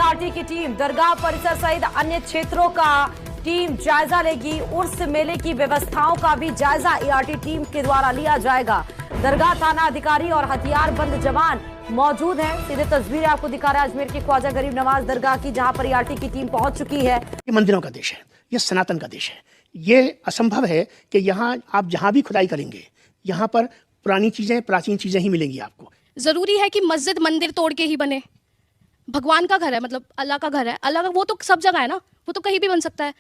ERT की team दरगाह परिसर सहित अन्य क्षेत्रों का टीम जायजा लेगी। उर्स मेले की व्यवस्थाओं का भी जायजा ईआरटी टीम के द्वारा लिया जाएगा। दरगाह थाना अधिकारी और हथियारबंद जवान मौजूद हैं। सीधे तस्वीरें आपको दिखा रहा है अजमेर के ख्वाजा गरीब नवाज दरगाह की, जहां पर ईआरटी की टीम पहुंच चुकी है। ये मंदिरों का देश है, ये सनातन का देश है। ये असंभव है कि यहाँ आप जहाँ भी खुदाई करेंगे यहाँ पर पुरानी चीजें, प्राचीन चीजें ही मिलेंगी आपको। जरूरी है कि मस्जिद मंदिर तोड़ के ही बने? भगवान का घर है, मतलब अल्लाह का घर है, अल्लाह का वो तो सब जगह है ना, वो तो कहीं भी बन सकता है।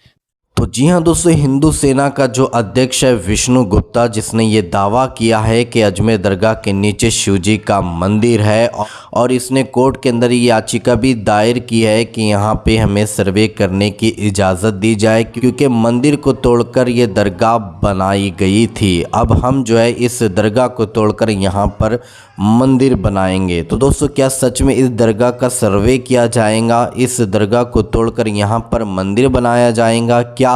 तो जी हाँ दोस्तों, हिंदू सेना का जो अध्यक्ष है विष्णु गुप्ता, जिसने ये दावा किया है कि अजमेर दरगाह के नीचे शिवजी का मंदिर है, और इसने कोर्ट के अंदर ये याचिका भी दायर की है कि यहाँ पे हमें सर्वे करने की इजाज़त दी जाए, क्योंकि मंदिर को तोड़कर ये दरगाह बनाई गई थी। अब हम जो है इस दरगाह को तोड़कर यहाँ पर मंदिर बनाएंगे। तो दोस्तों, क्या सच में इस दरगाह का सर्वे किया जाएगा? इस दरगाह को तोड़कर यहाँ पर मंदिर बनाया जाएगा? क्या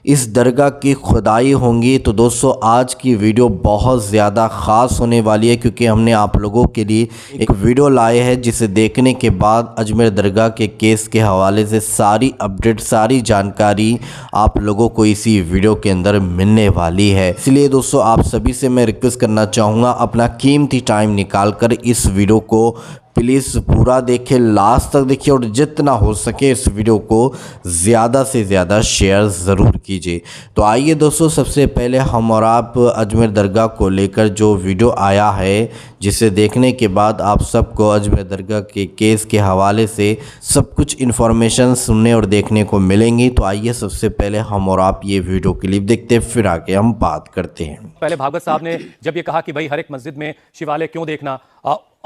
इस दरगाह की खुदाई होंगी? तो दोस्तों, आज की वीडियो बहुत ज़्यादा ख़ास होने वाली है, क्योंकि हमने आप लोगों के लिए एक वीडियो लाए हैं जिसे देखने के बाद अजमेर दरगाह के केस के हवाले से सारी अपडेट, सारी जानकारी आप लोगों को इसी वीडियो के अंदर मिलने वाली है। इसलिए दोस्तों, आप सभी से मैं रिक्वेस्ट करना चाहूँगा, अपना कीमती टाइम निकालकर इस वीडियो को प्लीज़ पूरा देखें, लास्ट तक देखिए, और जितना हो सके इस वीडियो को ज़्यादा से ज़्यादा शेयर ज़रूर कीजिए। तो आइए दोस्तों, सबसे पहले हम और आप अजमेर दरगाह को लेकर जो वीडियो आया है, जिसे देखने के बाद आप सबको अजमेर दरगाह के केस के हवाले से सब कुछ इन्फॉर्मेशन सुनने और देखने को मिलेंगी। तो आइए सबसे पहले हम और आप ये वीडियो क्लिप देखते हैं, फिर आगे हम बात करते हैं। पहले भागवत साहब ने जब ये कहा कि भाई हर एक मस्जिद में शिवालय क्यों देखना,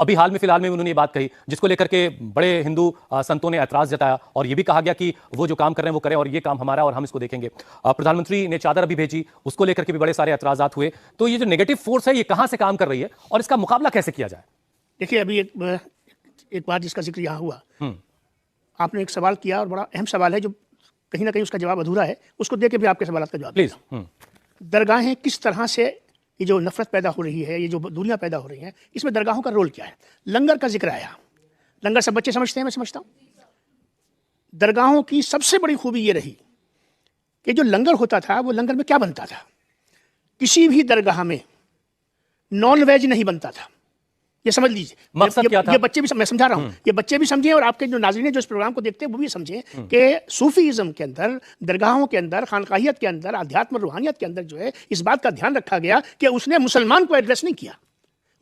अभी हाल में फिलहाल में उन्होंने ये बात कही, जिसको लेकर के बड़े हिंदू संतों ने ऐतराज जताया, और ये भी कहा गया कि वो जो काम कर रहे हैं वो करें और ये काम हमारा और हम इसको देखेंगे। प्रधानमंत्री ने चादर अभी भेजी, उसको लेकर के भी बड़े सारे ऐतराजात हुए। तो ये जो नेगेटिव फोर्स है ये कहां से काम कर रही है और इसका मुकाबला कैसे किया जाए? देखिए, अभी एक बात जिसका जिक्र यहाँ हुआ, आपने एक सवाल किया और बड़ा अहम सवाल है, जो कहीं ना कहीं उसका जवाब अधूरा है, उसको दे के भी आपके सवाल का जवाब प्लीज। दरगाहें किस तरह से, ये जो नफरत पैदा हो रही है, ये जो दूरियां पैदा हो रही हैं, इसमें दरगाहों का रोल क्या है? लंगर का जिक्र आया, लंगर सब बच्चे समझते हैं, मैं समझता हूँ। दरगाहों की सबसे बड़ी खूबी ये रही कि जो लंगर होता था, वो लंगर में क्या बनता था? किसी भी दरगाह में नॉन वेज नहीं बनता था। ये समझ लीजिए, मकसद क्या था? ये बच्चे भी, मैं समझा रहा हूँ, ये बच्चे भी समझें और आपके जो नाज़रीन जो इस प्रोग्राम को देखते हैं वो भी समझें कि सूफीज़म के अंदर, दरगाहों के अंदर, खानकाहियत के अंदर, अध्यात्म रूहानियत के अंदर जो है, इस बात का ध्यान रखा गया कि उसने मुसलमान को एड्रेस नहीं किया,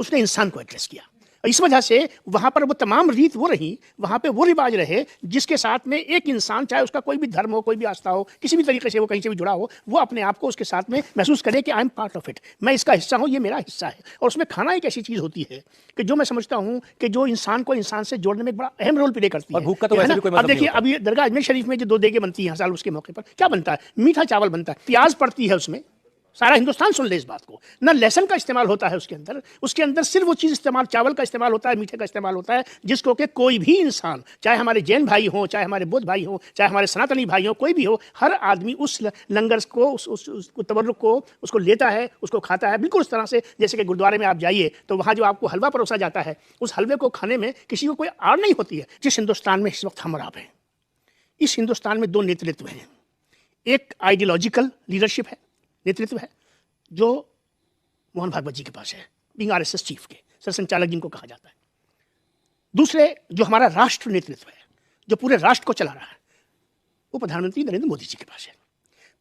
उसने इंसान को एड्रेस किया। इस वजह से वहाँ पर वो तमाम रीत वो रही, वहाँ पे वो रिवाज रहे, जिसके साथ में एक इंसान, चाहे उसका कोई भी धर्म हो, कोई भी आस्था हो, किसी भी तरीके से वो कहीं से भी जुड़ा हो, वो अपने आप को उसके साथ में महसूस करे कि I am part of it, मैं इसका हिस्सा हूँ, ये मेरा हिस्सा है। और उसमें खाना एक ऐसी चीज़ होती है कि जो मैं समझता हूँ कि जो इंसान को इंसान से जोड़ने में एक बड़ा अहम रोल प्ले करती है। भूख का तो वैसे भी कोई मतलब अब देखिए, अभी दरगाह अजमेर शरीफ में जो 2 देगे बनती है साल, उसके मौके पर क्या बनता है? मीठा चावल बनता है, प्याज पड़ती है उसमें, सारा हिंदुस्तान सुन ले इस बात को। ना लहसुन का इस्तेमाल होता है उसके अंदर सिर्फ वो चीज़ इस्तेमाल, चावल का इस्तेमाल होता है, मीठे का इस्तेमाल होता है, जिसको कि कोई भी इंसान, चाहे हमारे जैन भाई हों, चाहे हमारे बौद्ध भाई हों, चाहे हमारे सनातनी भाई हों, कोई भी हो, हर आदमी उस लंगर को, उस तबर्रुक को, उसको लेता है, उसको खाता है। बिल्कुल उस तरह से जैसे कि गुरुद्वारे में आप जाइए तो वहाँ जो आपको हलवा परोसा जाता है, उस हलवे को खाने में किसी को कोई आड़ नहीं होती है। जिस हिंदुस्तान में इस वक्त हम और आप हैं, इस हिंदुस्तान में 2 नेतृत्व हैं। एक आइडियोलॉजिकल लीडरशिप है, नेतृत्व है, जो मोहन भागवत जी के पास है, बीइंग आरएसएस चीफ के सरसंचालक जिनको कहा जाता है। दूसरे जो हमारा राष्ट्र नेतृत्व है, जो पूरे राष्ट्र को चला रहा है, वो प्रधानमंत्री नरेंद्र मोदी जी के पास है।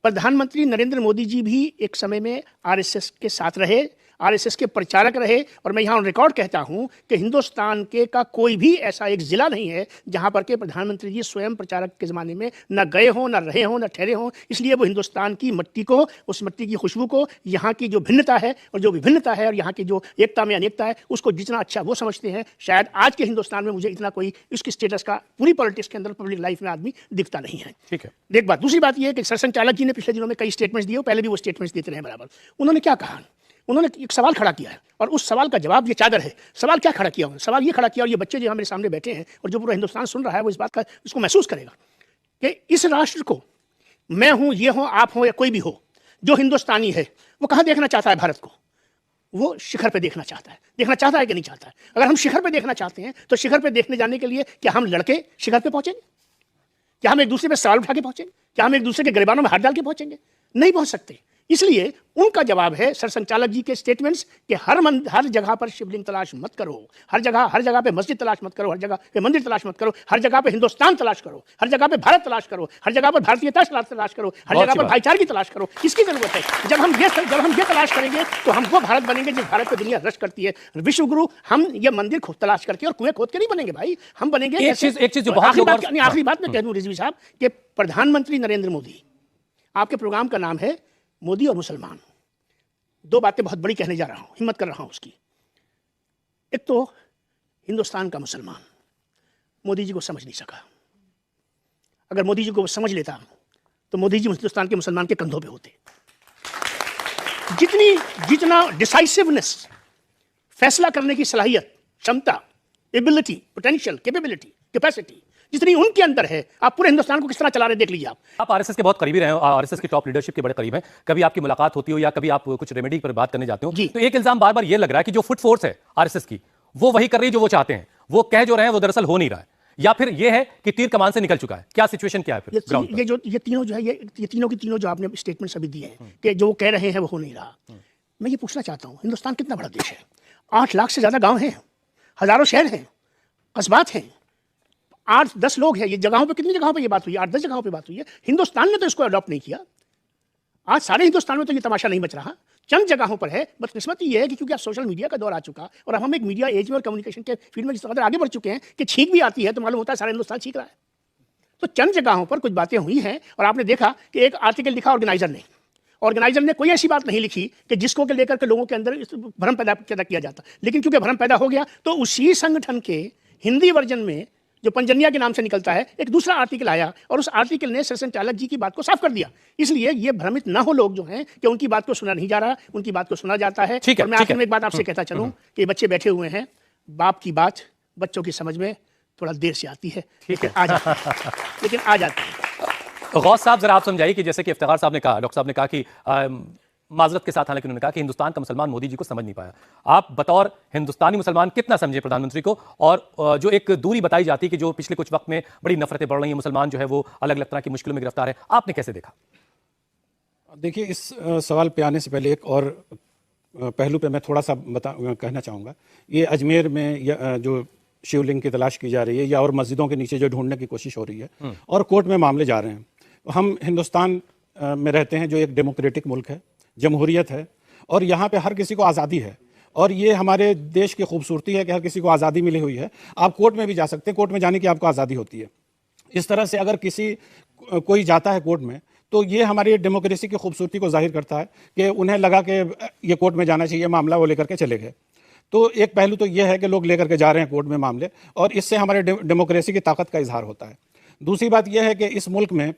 प्रधानमंत्री नरेंद्र मोदी जी भी एक समय में आरएसएस के साथ रहे, आरएसएस के प्रचारक रहे, और मैं यहाँ रिकॉर्ड कहता हूँ कि हिंदुस्तान के का कोई भी ऐसा एक ज़िला नहीं है जहाँ पर के प्रधानमंत्री जी स्वयं प्रचारक के ज़माने में न गए हों, न रहे हों, न ठहरे हों। इसलिए वो हिंदुस्तान की मिट्टी को, उस मिट्टी की खुशबू को, यहाँ की जो भिन्नता है और जो विभिन्नता है और यहाँ की जो एकता में अनेकता है, उसको जितना अच्छा वो समझते हैं, शायद आज के हिंदुस्तान में मुझे इतना कोई इसकी स्टेटस का पूरी पॉलिटिक्स के अंदर, पब्लिक लाइफ में आदमी दिखता नहीं है। ठीक है, एक बात। दूसरी बात यह है कि सरसंचालक जी ने पिछले दिनों में कई स्टेटमेंट्स दिए, पहले भी वो स्टेटमेंट्स देते रहे बराबर। उन्होंने क्या कहा? उन्होंने एक सवाल खड़ा किया है, और उस सवाल का जवाब ये चादर है। सवाल क्या खड़ा किया उन्होंने? सवाल ये खड़ा किया, और ये बच्चे जो मेरे सामने बैठे हैं और जो पूरा हिंदुस्तान सुन रहा है, वो इस बात का, इसको महसूस करेगा कि इस राष्ट्र को, मैं हूँ, ये हो, आप हो या कोई भी हो, जो हिंदुस्तानी है, वो कहाँ देखना चाहता है भारत को? वो शिखर पे देखना चाहता है कि नहीं चाहता है। अगर हम शिखर पे देखना चाहते हैं तो शिखर पे देखने जाने के लिए क्या हम लड़के शिखर पे पहुंचेंगे? क्या हम एक दूसरे पे सवाल उठा के पहुंचेंगे? क्या हम एक दूसरे के गिरबानों में हाथ डाल के पहुंचेंगे? नहीं पहुंच सकते। इसलिए उनका जवाब है सरसंचालक जी के स्टेटमेंट्स कि हर जगह पर शिवलिंग तलाश मत करो, हर जगह पे मस्जिद तलाश मत करो, हर जगह पे मंदिर तलाश मत करो, हर जगह पे हिंदुस्तान तलाश करो, हर जगह पे भारत तलाश करो, हर जगह पर भारतीयता तलाश करो, हर जगह पर भाईचारे की तलाश करो। किसकी जरूरत है? जब हम ये तलाश करेंगे तो हम वो भारत बनेंगे जिस भारत पे दुनिया रश करती है। विश्व गुरु हम ये मंदिर खुद तलाश करके और कुएं खोद के नहीं बनेंगे भाई, हम बनेंगे एक चीज जो बहुत आखिरी बात मैं कह दूं रिजवी साहब कि प्रधानमंत्री नरेंद्र मोदी, आपके प्रोग्राम का नाम है मोदी और मुसलमान। दो बातें बहुत बड़ी कहने जा रहा हूं, हिम्मत कर रहा हूं उसकी। एक तो हिंदुस्तान का मुसलमान मोदी जी को समझ नहीं सका। अगर मोदी जी को वो समझ लेता तो मोदी जी हिंदुस्तान के मुसलमान के कंधों पे होते। जितना डिसाइसिवनेस, फैसला करने की सलाहियत, क्षमता, एबिलिटी, पोटेंशियल, कैपेबिलिटी, कैपेसिटी जितनी उनके अंदर है, आप पूरे हिंदुस्तान को किस तरह चला रहे देख लीजिए। आप आरएसएस के बहुत करीबी रहे हो, आरएसएस की टॉप लीडरशिप के बड़े करीब हैं। कभी आपकी मुलाकात होती हो या कभी आप कुछ रेमेडी पर बात करने जाते हो तो एक इल्जाम बार बार ये लग रहा है कि जो फुट फोर्स है आरएसएस की वो वही कर रही है जो वो चाहते हैं, वो कह जो रहे हैं वो दरअसल हो नहीं रहा है, या फिर ये है कि तीर कमान से निकल चुका है। क्या सिचुएशन क्या है फिर ग्राउंड पर? ये तीनों जो है ये तीनों की तीनों जो आपने स्टेटमेंट्स अभी दिए हैं कि जो कह रहे हैं वो हो नहीं रहा। मैं ये पूछना चाहता हूँ, हिंदुस्तान कितना बड़ा देश है? 8 लाख से ज्यादा गांव हैं, हजारों शहर हैं, कस्बात हैं, 8-10 लोग हैं। ये जगहों पे कितनी जगहों पे ये बात हुई है? 8-10 जगहों पे बात हुई है। हिंदुस्तान ने तो इसको अडॉप्ट नहीं किया। आज सारे हिंदुस्तान में तो ये तमाशा नहीं बच रहा, चंद जगहों पर है। बदकिस्मती ये है कि क्योंकि अब सोशल मीडिया का दौर आ चुका और अब हम एक मीडिया एज में और कम्युनिकेशन के फील्ड में जिस कदर आगे बढ़ चुके हैं कि छींक भी आती है तो मालूम होता है सारा हिंदुस्तान छींक रहा है। तो चंद जगहों पर कुछ बातें हुई हैं और आपने देखा कि एक आर्टिकल लिखा ऑर्गेनाइजर ने कोई ऐसी बात नहीं लिखी कि जिसको के लेकर के लोगों के अंदर भ्रम पैदा किया जाता, लेकिन क्योंकि भ्रम पैदा हो गया तो उसी संगठन के हिंदी वर्जन में जो पंजन्या के नाम से निकलता है एक दूसरा आर्टिकल आया और उस आर्टिकल ने सरसंचालक जी की बात को साफ कर दिया। इसलिए ये भ्रमित ना हो लोग जो हैं कि उनकी बात को सुना नहीं जा रहा, उनकी बात को सुना जाता है। और मैं आखिर में एक बात आपसे कहता चलूं कि बच्चे बैठे हुए हैं, बाप की बात बच्चों की समझ में थोड़ा देर से आती है, लेकिन आ जाती है। गौस साहब जरा आप समझाइए कि जैसे कि इफ्तिखार साहब ने कहा, डॉक्टर साहब ने कहा कि माजरत के साथ, हालांकि उन्होंने कहा कि हिंदुस्तान का मुसलमान मोदी जी को समझ नहीं पाया। आप बतौर हिंदुस्तानी मुसलमान कितना समझे प्रधानमंत्री को? और जो एक दूरी बताई जाती है कि जो पिछले कुछ वक्त में बड़ी नफरतें बढ़ रही हैं, मुसलमान जो है वो अलग अलग तरह की मुश्किलों में गिरफ्तार है, आपने कैसे देखा? देखिए, इस सवाल पे आने से पहले एक और पहलू पे मैं थोड़ा सा कहना चाहूँगा। ये अजमेर में जो शिवलिंग की तलाश की जा रही है या और मस्जिदों के नीचे जो ढूंढने की कोशिश हो रही है और कोर्ट में मामले जा रहे हैं। हम हिंदुस्तान में रहते हैं जो एक डेमोक्रेटिक मुल्क है, जमहूरियत है और यहाँ पे हर किसी को आज़ादी है और ये हमारे देश की खूबसूरती है कि हर किसी को आज़ादी मिली हुई है। आप कोर्ट में भी जा सकते हैं, कोर्ट में जाने की आपको आज़ादी होती है। इस तरह से अगर कोई जाता है कोर्ट में तो ये हमारी डेमोक्रेसी की खूबसूरती को जाहिर करता है कि उन्हें लगा कि ये कोर्ट में जाना चाहिए, मामला वो लेकर के चले गए। तो एक पहलू तो ये है कि लोग लेकर के जा रहे हैं कोर्ट में मामले और इससे हमारे डेमोक्रेसी की ताकत का इजहार होता है। दूसरी बात यह है कि इस मुल्क में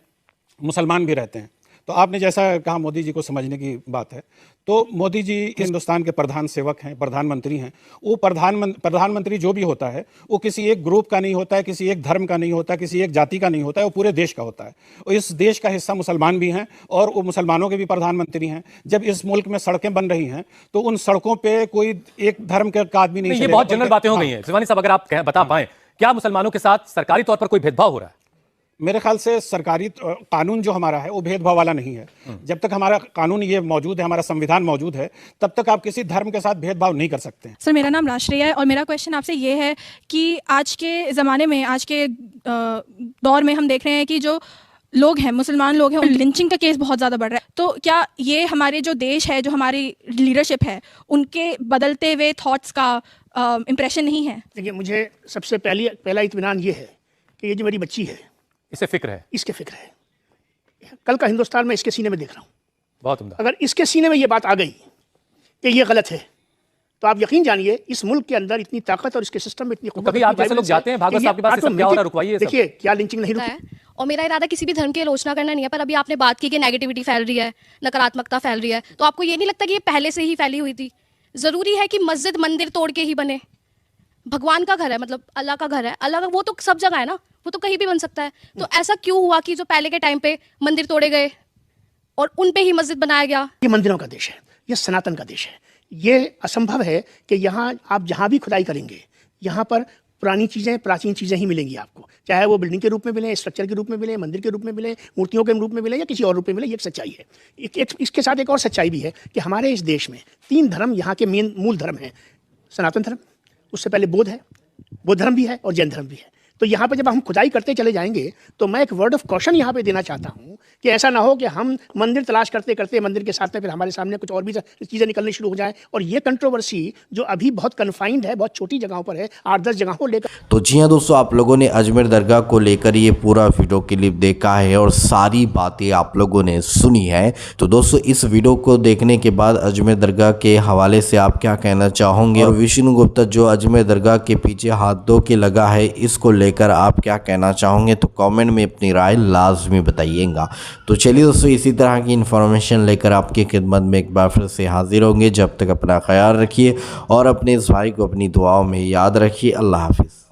मुसलमान भी रहते हैं। तो आपने जैसा कहा मोदी जी को समझने की बात है, तो मोदी जी हिंदुस्तान के प्रधान सेवक हैं, प्रधानमंत्री हैं। वो प्रधानमंत्री जो भी होता है वो किसी एक ग्रुप का नहीं होता है, किसी एक धर्म का नहीं होता है, किसी एक जाति का नहीं होता है, वो पूरे देश का होता है। और इस देश का हिस्सा मुसलमान भी हैं और वो मुसलमानों के भी प्रधानमंत्री हैं। जब इस मुल्क में सड़कें बन रही हैं तो उन सड़कों पर कोई एक धर्म का आदमी नहीं। ये बहुत जनरल बातें हो गई हैं। शिवानी साहब, अगर आप बता पाएं, क्या मुसलमानों के साथ सरकारी तौर पर कोई भेदभाव हो रहा है? मेरे ख्याल से सरकारी कानून जो हमारा है वो भेदभाव वाला नहीं है। जब तक हमारा कानून ये मौजूद है, हमारा संविधान मौजूद है, तब तक आप किसी धर्म के साथ भेदभाव नहीं कर सकते। सर, मेरा नाम राष्ट्रीय है और मेरा क्वेश्चन आपसे ये है कि आज के ज़माने में, आज के दौर में हम देख रहे हैं कि जो लोग हैं, मुसलमान लोग हैं, लिंचिंग का केस बहुत ज़्यादा बढ़ रहा है। तो क्या ये हमारे जो देश है, जो हमारी लीडरशिप है, उनके बदलते हुए थॉट्स का इम्प्रेशन नहीं है? देखिए, मुझे सबसे पहला इत्मीनान ये है कि ये जो मेरी बच्ची है इसे फिक्र है, इसके फिक्र है। कल का हिंदुस्तान में इसके सीने में देख रहा हूँ। बहुत उम्दा। अगर इसके सीने में ये बात आ गई कि ये गलत है तो आप यकीन जानिए इस मुल्क के अंदर इतनी ताकत और इसके सिस्टम में इतनी तो कभी आप जैसे लोग जाते हैं भागवत साहब के पास, क्या हो रहा है, रुकवाइए। देखिए, क्या लिंचिंग नहीं रुकी। और मेरा इरादा किसी भी धर्म की आलोचना करना नहीं है, पर अभी आपने बात की कि नेगेटिविटी फैल रही है, नकारात्मकता फैल रही है, तो आपको ये नहीं लगता कि ये पहले से ही फैली हुई थी? जरूरी है कि मस्जिद मंदिर तोड़ के ही बने? भगवान का घर है, मतलब अल्लाह का घर है, अल्लाह का वो तो सब जगह है ना, वो तो कहीं भी बन सकता है। तो ऐसा क्यों हुआ कि जो पहले के टाइम पे मंदिर तोड़े गए और उन पे ही मस्जिद बनाया गया? ये मंदिरों का देश है, ये सनातन का देश है, ये असंभव है कि यहाँ आप जहाँ भी खुदाई करेंगे यहाँ पर पुरानी चीज़ें, प्राचीन चीज़ें ही मिलेंगी आपको, चाहे वो बिल्डिंग के रूप में मिले, स्ट्रक्चर के रूप में मिले, मंदिर के रूप में मिले, मूर्तियों के रूप में मिले या किसी और रूप में मिले। ये एक सच्चाई है। इसके साथ एक और सच्चाई भी है कि हमारे इस देश में 3 धर्म यहाँ के मेन मूल धर्म हैं। सनातन धर्म, उससे पहले बौद्ध है, बौद्ध धर्म भी है और जैन धर्म भी है। तो यहाँ पे जब हम खुदाई करते चले जाएंगे तो मैं एक वर्ड ऑफ कॉशन यहाँ पे देना चाहता हूँ कि ऐसा ना हो कि हम मंदिर तलाश करते करते मंदिर के साथ में फिर हमारे सामने कुछ और भी चीज़ें निकलनी शुरू हो जाए। और ये कंट्रोवर्सी जो अभी बहुत कन्फाइंड है, बहुत छोटी जगहों पर है, 8-10 जगहों लेकर। तो जी हाँ दोस्तों, आप लोगों ने अजमेर दरगाह को लेकर ये पूरा वीडियो क्लिप देखा है और सारी बातें आप लोगों ने सुनी है। तो दोस्तों, इस वीडियो को देखने के बाद अजमेर दरगाह के हवाले से आप क्या कहना चाहोगे, और विष्णु गुप्ता जो अजमेर दरगाह के पीछे हाथ धो के लगा है, इसको लेकर आप क्या कहना चाहोगे, तो कमेंट में अपनी राय लाजमी बताइएगा। तो चलिए दोस्तों, इसी तरह की इन्फॉर्मेशन लेकर आपकी खिदमत में एक बार फिर से हाजिर होंगे। जब तक अपना ख्याल रखिए और अपने इस भाई को अपनी दुआओं में याद रखिए। अल्लाह हाफिज़।